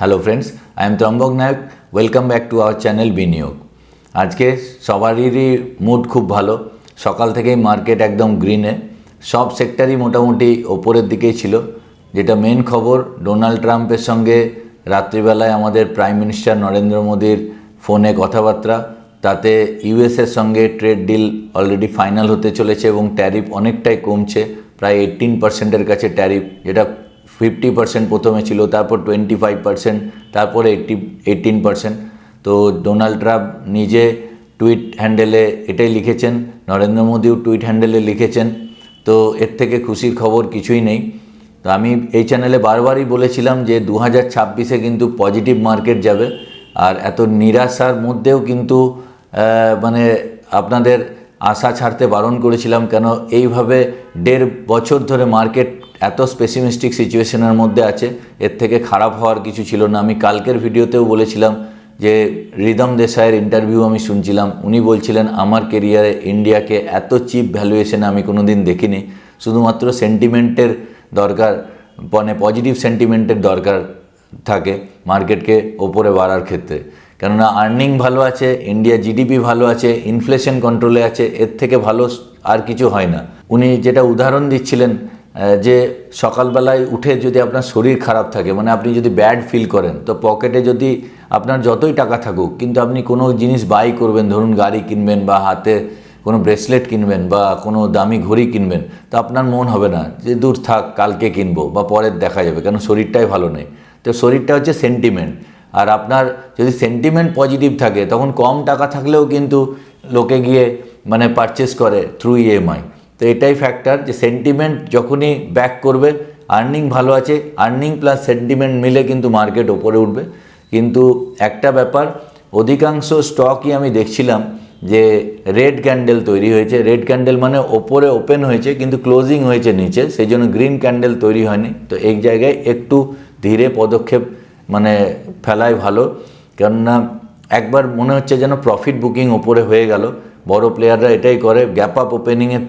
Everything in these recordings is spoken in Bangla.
Hello friends, I am Trimbak Nayak. Welcome back to our channel Biniyog. আজকে সবারই মুড খুব ভালো। সকাল থেকেই মার্কেট একদম গ্রিনে, সব সেক্টরই মোটামুটি ওপরের দিকেই ছিল। যেটা মেন খবর, ডোনাল্ড ট্রাম্পের সঙ্গে রাত্রিবেলায় আমাদের প্রাইম মিনিস্টার নরেন্দ্র মোদীর ফোনে কথাবার্তা, তাতে ইউএসের সঙ্গে ট্রেড ডিল অলরেডি ফাইনাল হতে চলেছে এবং ট্যারিফ অনেকটাই কমছে, প্রায় 18%-এর কাছে ট্যারিফ, যেটা 50% প্রথমে ছিল, তারপর 25%, তারপরে 18%। তো ডোনাল্ড ট্রাম্প নিজে টুইট হ্যান্ডেলে এটাই লিখেছেন, নরেন্দ্র মোদীও টুইট হ্যান্ডেলে লিখেছেন। তো এর থেকে খুশির খবর কিছুই নেই। তো আমি এই চ্যানেলে বারবারই বলেছিলাম যে 2026-এ কিন্তু পজিটিভ মার্কেট যাবে। আর এত নিরাশার মধ্যেও কিন্তু মানে আপনাদের আশা ছাড়তে বারণ করেছিলাম, কেন এইভাবে 1.5 বছর ধরে মার্কেট এত পেসিমিস্টিক সিচুয়েশনের মধ্যে আছে, এর থেকে খারাপ হওয়ার কিছু ছিল না। আমি কালকের ভিডিওতেও বলেছিলাম যে রিদম দেশাইয়ের ইন্টারভিউ আমি শুনছিলাম, উনি বলছিলেন আমার কেরিয়ারে ইন্ডিয়াকে এত চিপ ভ্যালুয়েশনে আমি কোনো দিন দেখিনি। শুধুমাত্র সেন্টিমেন্টের দরকার, মানে পজিটিভ সেন্টিমেন্টের দরকার থাকে মার্কেটকে ওপরে বাড়ার ক্ষেত্রে। কেননা আর্নিং ভালো আছে, ইন্ডিয়া জিডিপি ভালো আছে, ইনফ্লেশন কন্ট্রোলে আছে, এর থেকে ভালো আর কিছু হয় না। উনি যেটা উদাহরণ দিচ্ছিলেন যে সকালবেলায় উঠে যদি আপনার শরীর খারাপ থাকে, মানে আপনি যদি ব্যাড ফিল করেন, তো পকেটে যদি আপনার যতই টাকা থাকুক, কিন্তু আপনি কোনো জিনিস বাই করবেন, ধরুন গাড়ি কিনবেন বা হাতে কোনো ব্রেসলেট কিনবেন বা কোনো দামি ঘড়ি কিনবেন, তো আপনার মন হবে না যে দূর থাক কালকে কিনবো বা পরের দেখা যাবে, কারণ শরীরটাই ভালো নেই। তো শরীরটা হচ্ছে সেন্টিমেন্ট। আর আপনার যদি সেন্টিমেন্ট পজিটিভ থাকে, তখন কম টাকা থাকলেও কিন্তু লোকে গিয়ে মানে পারচেস করে থ্রু ইএমআই। তো এটাই ফ্যাক্টর, যে সেন্টিমেন্ট যখনই ব্যাক করবে, আর্নিং ভালো আছে, আর্নিং প্লাস সেন্টিমেন্ট মিলে কিন্তু মার্কেট ওপরে উঠবে। কিন্তু একটা ব্যাপার, অধিকাংশ স্টকই আমি দেখছিলাম যে রেড ক্যান্ডেল তৈরি হয়েছে। রেড ক্যান্ডেল মানে ওপরে ওপেন হয়েছে কিন্তু ক্লোজিং হয়েছে নিচে, সেই জন্য গ্রিন ক্যান্ডেল তৈরি হয়নি। তো এই জায়গায় একটু ধীরে পদক্ষেপ মানে ফেলাই ভালো, কেননা একবার মনে হচ্ছে যেন প্রফিট বুকিং ওপরে হয়ে গেল। বড় প্লেয়াররা এটাই করে, গ্যাপ আপ ওপেনিংয়ে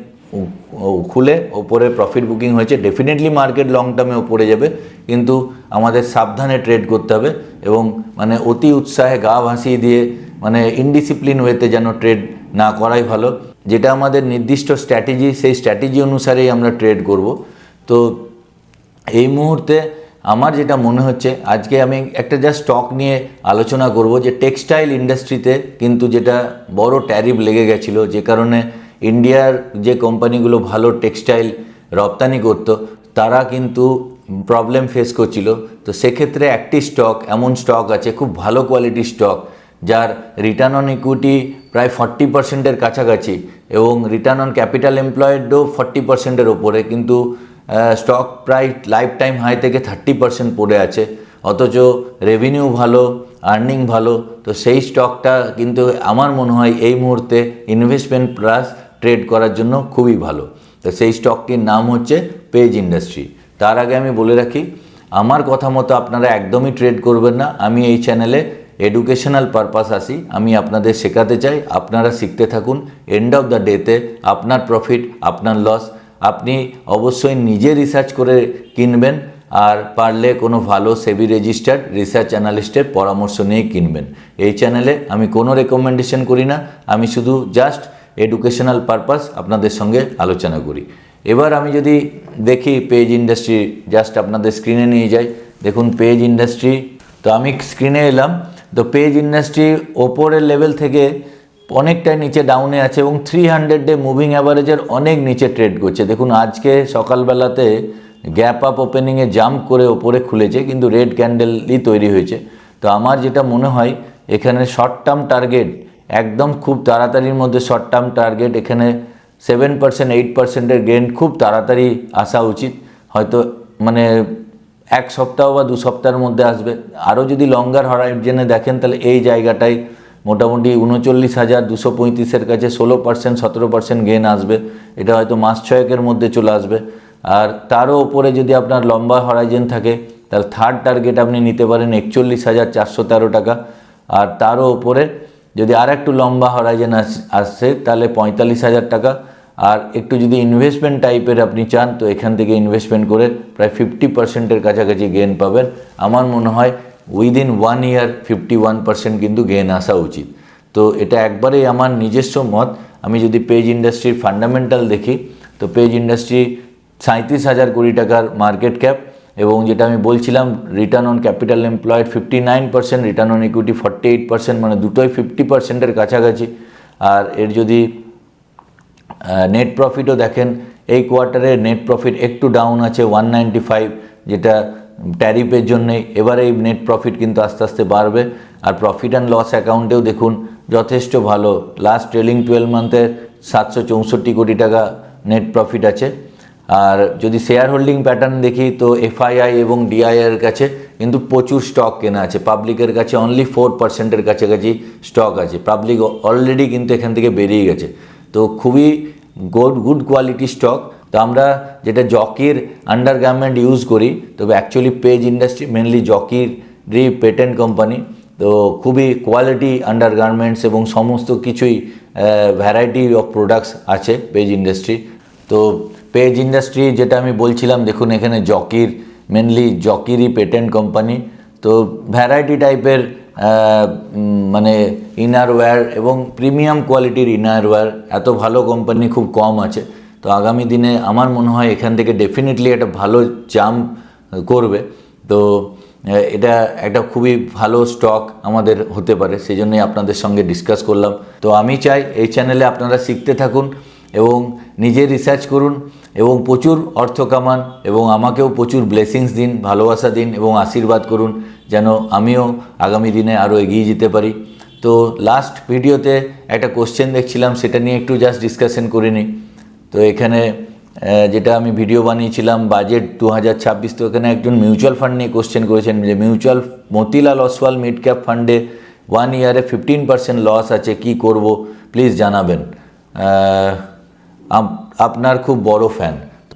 খুলে ওপরে প্রফিট বুকিং হয়েছে। ডেফিনেটলি মার্কেট লং টার্মে ওপরে যাবে, কিন্তু আমাদের সাবধানে ট্রেড করতে হবে এবং মানে অতি উৎসাহে গা ভাসিয়ে দিয়ে মানে ইনডিসিপ্লিন ওয়েতে যেন ট্রেড না করাই ভালো। যেটা আমাদের নির্দিষ্ট স্ট্র্যাটেজি, সেই স্ট্র্যাটেজি অনুসারেই আমরা ট্রেড করব। তো এই মুহূর্তে আমার যেটা মনে হচ্ছে, আজকে আমি একটা জাস্ট স্টক নিয়ে আলোচনা করব যে টেক্সটাইল ইন্ডাস্ট্রিতে কিন্তু যেটা বড় ট্যারিফ লেগে গেছিলো, যে কারণে ইন্ডিয়ার যে কোম্পানিগুলো ভালো টেক্সটাইল রপ্তানি করতো তারা কিন্তু প্রবলেম ফেস করছিল। তো সেক্ষেত্রে একটি স্টক, এমন স্টক আছে খুব ভালো কোয়ালিটির স্টক, যার রিটার্ন অন ইকুইটি প্রায় 40%-এর কাছাকাছি এবং রিটার্ন অন ক্যাপিটাল এমপ্লয়েডও 40%-এর ওপরে, কিন্তু স্টক প্রায় লাইফ টাইম হাই থেকে 30% পড়ে আছে, অথচ রেভিনিউ ভালো, আর্নিং ভালো। তো সেই স্টকটা কিন্তু আমার মনে হয় এই মুহূর্তে ইনভেস্টমেন্ট প্লাস ট্রেড করার জন্য খুবই ভালো। তো সেই স্টকটির নাম হচ্ছে পেজ ইন্ডাস্ট্রি। তার আগে আমি বলে রাখি, আমার কথা মতো আপনারা একদমই ট্রেড করবেন না। আমি এই চ্যানেলে এডুকেশনাল পারপাস আসি, আমি আপনাদের শেখাতে চাই, আপনারা শিখতে থাকুন। এন্ড অফ দ্য ডেতে আপনার প্রফিট, আপনার লস, আপনি অবশ্যই নিজে রিসার্চ করে কিনবেন, আর পারলে কোনো ভালো সেবি রেজিস্টার্ড রিসার্চ অ্যানালিস্টের পরামর্শ নিয়ে কিনবেন। এই চ্যানেলে আমি কোনো রেকমেন্ডেশন করি না, আমি শুধু জাস্ট এডুকেশনাল পারপাস আপনাদের সঙ্গে আলোচনা করি। এবার আমি যদি দেখি পেজ ইন্ডাস্ট্রি, জাস্ট আপনাদের স্ক্রিনে নিয়ে যাই, দেখুন পেজ ইন্ডাস্ট্রি। তো আমি স্ক্রিনে এলাম, তো পেজ ইন্ডাস্ট্রি ওপরের লেভেল থেকে অনেকটাই নিচে ডাউনে আছে এবং 300-ডে মুভিং অ্যাভারেজের অনেক নিচে ট্রেড করছে। দেখুন আজকে সকালবেলাতে গ্যাপ আপ ওপেনিংয়ে জাম্প করে ওপরে খুলেছে, কিন্তু রেড ক্যান্ডেলই তৈরি হয়েছে। তো আমার যেটা মনে হয়, এখানে শর্ট টার্ম টার্গেট একদম খুব তাড়াতাড়ির মধ্যে, শর্ট টার্ম টার্গেট এখানে 7%, 8%-এর গেইন খুব তাড়াতাড়ি আসা উচিত। হয়তো মানে 1 সপ্তাহ বা 2 সপ্তাহের মধ্যে আসবে। আরও যদি লঙ্গার হরাইজনে দেখেন, তাহলে এই জায়গাটায় মোটামুটি 39,235-এর কাছে 16%, 17% গেইন আসবে। এটা হয়তো মাস 6-এর মধ্যে চলে আসবে। আর তারও ওপরে যদি আপনার লম্বা হরাইজেন থাকে, তাহলে থার্ড টার্গেট আপনি নিতে পারেন 41,413 টাকা। আর তারও ওপরে যদি আর একটু লম্বা হরাইজেন আসছে, তাহলে 45,000 টাকা। আর একটু যদি ইনভেস্টমেন্ট টাইপের আপনি চান, তো এখান থেকে ইনভেস্টমেন্ট করে প্রায় 50%-এর কাছাকাছি গেইন পাবেন। আমার মনে হয় উইদিন 1 ইয়ার 51% কিন্তু গেন আসা উচিত। তো এটা একবারেই আমার নিজস্ব মত। আমি যদি পেজ ইন্ডাস্ট্রির ফান্ডামেন্টাল দেখি, তো পেজ ইন্ডাস্ট্রি 37,000 কোটি টাকার মার্কেট ক্যাপ, এবং যেটা আমি বলছিলাম return on capital employed 59%, return on equity 48%, মানে দুটোই 50%-এর কাছাকাছি। আর এর যদি নেট প্রফিটও দেখেন, এই কোয়ার্টারে নেট প্রফিট একটু ডাউন আছে 195, যেটা ট্যারিফের জন্যেই। এবারে এই নেট প্রফিট কিন্তু আস্তে আস্তে বাড়বে। আর প্রফিট অ্যান্ড লস অ্যাকাউন্টেও দেখুন যথেষ্ট ভালো, লাস্ট ট্রেলিং 12 মান্থে 764 কোটি টাকা নেট প্রফিট আছে। আর যদি শেয়ার হোল্ডিং প্যাটার্ন দেখি, তো এফআইআই এবং ডিআইআর কাছে কিন্তু প্রচুর স্টক কেনা আছে, পাবলিকের কাছে অনলি 4%-এর কাছাকাছি স্টক আছে। পাবলিক অলরেডি কিন্তু এখান থেকে বেরিয়ে গেছে। তো খুবই গুড কোয়ালিটি স্টক। তো আমরা যেটা জকির আন্ডারগার্মেন্ট ইউজ করি, তবে অ্যাকচুয়ালি পেজ ইন্ডাস্ট্রি মেনলি জকিরই পেটেন্ট কোম্পানি। তো খুবই কোয়ালিটি আন্ডারগার্মেন্টস এবং সমস্ত কিছুই ভ্যারাইটি অফ প্রোডাক্টস আছে পেজ ইন্ডাস্ট্রি। তো পেজ ইন্ডাস্ট্রি যেটা আমি বলছিলাম, দেখুন এখানে জকির, মেনলি জকিরই পেটেন্ট কোম্পানি। তো ভ্যারাইটি টাইপের মানে ইনারওয়্যার এবং প্রিমিয়াম কোয়ালিটির ইনারওয়্যার, এত ভালো কোম্পানি খুব কম আছে। তো আগামী দিনে আমার মনে হয় এখান থেকে ডেফিনেটলি একটা ভালো জাম্প করবে। তো এটা একটা খুবই ভালো স্টক আমাদের হতে পারে, সেই জন্যই আপনাদের সঙ্গে ডিসকাস করলাম। তো আমি চাই এই চ্যানেলে আপনারা শিখতে থাকুন এবং নিজে রিসার্চ করুন এবং প্রচুর অর্থ কামান, এবং আমাকেও প্রচুর ব্লেসিংস দিন, ভালোবাসা দিন এবং আশীর্বাদ করুন যেন আমিও আগামী দিনে আরও এগিয়ে যেতে পারি। তো লাস্ট ভিডিওতে একটা কোশ্চেন দেখছিলাম, সেটা নিয়ে একটু জাস্ট ডিসকাশন করে নিই। তো এখানে যেটা আমি ভিডিও বানিয়েছিলাম বাজেট 2026, তো এখানে একজন মিউচুয়াল ফান্ড নিয়ে কোশ্চেন করেছেন যে মতিলাল ওসওয়াল মিড ক্যাপ ফান্ডে 1 ইয়ারে 15% লস আছে, কি করব প্লিজ জানাবেন। আপনার খুব বড় ফ্যান,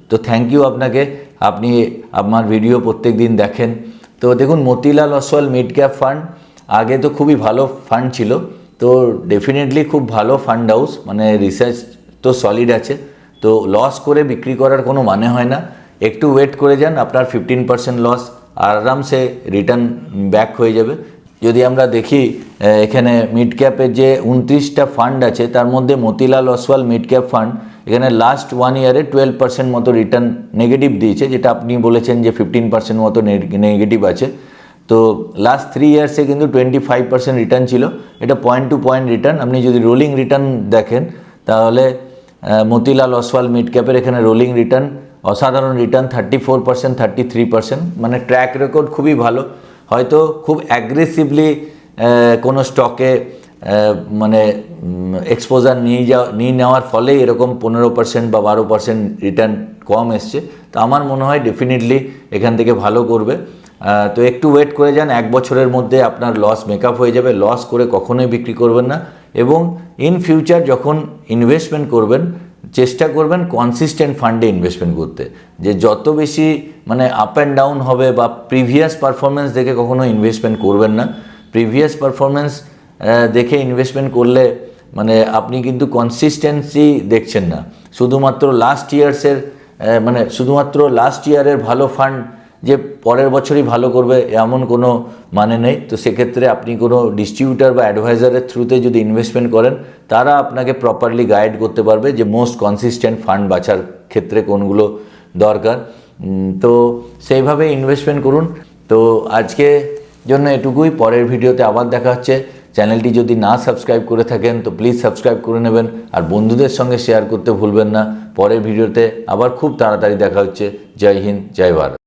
তো থ্যাংক ইউ আপনাকে, আপনি আমার ভিডিও প্রত্যেক দিন দেখেন। তো দেখুন Motilal Oswal mid cap fund আগে তো খুবই ভালো ফান্ড ছিল, তো ডেফিনেটলি খুব ভালো ফান্ড হাউস, মানে রিসার্চ তো সলিড আছে। তো লস করে বিক্রি করার কোনো মানে হয় না, একটু ওয়েট করে যান, আপনার 15% লস আরামসে রিটার্ন ব্যাক হয়ে যাবে। যদি আমরা দেখি এখানে মিড ক্যাপের যে 29টা ফান্ড আছে, তার মধ্যে Motilal Oswal mid cap fund এখানে লাস্ট 1 ইয়ারে 12% মতো রিটার্ন নেগেটিভ দিয়েছে, যেটা আপনি বলেছেন যে 15% মতো নেগেটিভ আছে। তো লাস্ট 3 ইয়ার্সে কিন্তু 25% রিটার্ন ছিল, এটা পয়েন্ট টু পয়েন্ট রিটার্ন। আপনি যদি রোলিং রিটার্ন দেখেন, তাহলে মতিলাল ওসওয়াল মিড ক্যাপের এখানে রোলিং রিটার্ন অসাধারণ রিটার্ন 34%, 33%, মানে ট্র্যাক রেকর্ড খুবই ভালো। হয়তো খুব অ্যাগ্রেসিভলি কোনো স্টকে মানে এক্সপোজার নিয়ে নেওয়ার ফলে এরকম 15% বা 12% রিটার্ন কম এসছে। তো আমার মনে হয় ডেফিনেটলি এখান থেকে ভালো করবে। তো একটু ওয়েট করে যান, 1 বছরের মধ্যে আপনার লস মেকআপ হয়ে যাবে। লস করে কখনোই বিক্রি করবেন না, এবং ইন ফিউচার যখন ইনভেস্টমেন্ট করবেন চেষ্টা করবেন কনসিস্টেন্ট ফান্ডে ইনভেস্টমেন্ট করতে, যে যত বেশি মানে আপ অ্যান্ড ডাউন হবে বা প্রিভিয়াস পারফরমেন্স দেখে কখনো ইনভেস্টমেন্ট করবেন না। প্রিভিয়াস পারফরমেন্স দেখে ইনভেস্টমেন্ট করলে মানে আপনি কিন্তু কনসিস্টেন্সি দেখছেন না, শুধুমাত্র লাস্ট ইয়ারের ভালো ফান্ড যে পরের বছরই ভালো করবে এমন কোনো মানে নেই। তো সেক্ষেত্রে আপনি কোনো ডিস্ট্রিবিউটার বা অ্যাডভাইজারের থ্রুতে যদি ইনভেস্টমেন্ট করেন, তারা আপনাকে প্রপারলি গাইড করতে পারবে যে মোস্ট কনসিস্টেন্ট ফান্ড বাছার ক্ষেত্রে কোনগুলো দরকার। তো সেইভাবে ইনভেস্টমেন্ট করুন। তো আজকে জন্য এটুকুই, পরের ভিডিওতে আবার দেখা হচ্ছে। চ্যানেলটি যদি না সাবস্ক্রাইব করে থাকেন তো প্লিজ সাবস্ক্রাইব করে নেবেন, আর বন্ধুদের সঙ্গে শেয়ার করতে ভুলবেন না। পরের ভিডিওতে আবার খুব তাড়াতাড়ি দেখা হচ্ছে। জয় হিন্দ, জয় ভারত।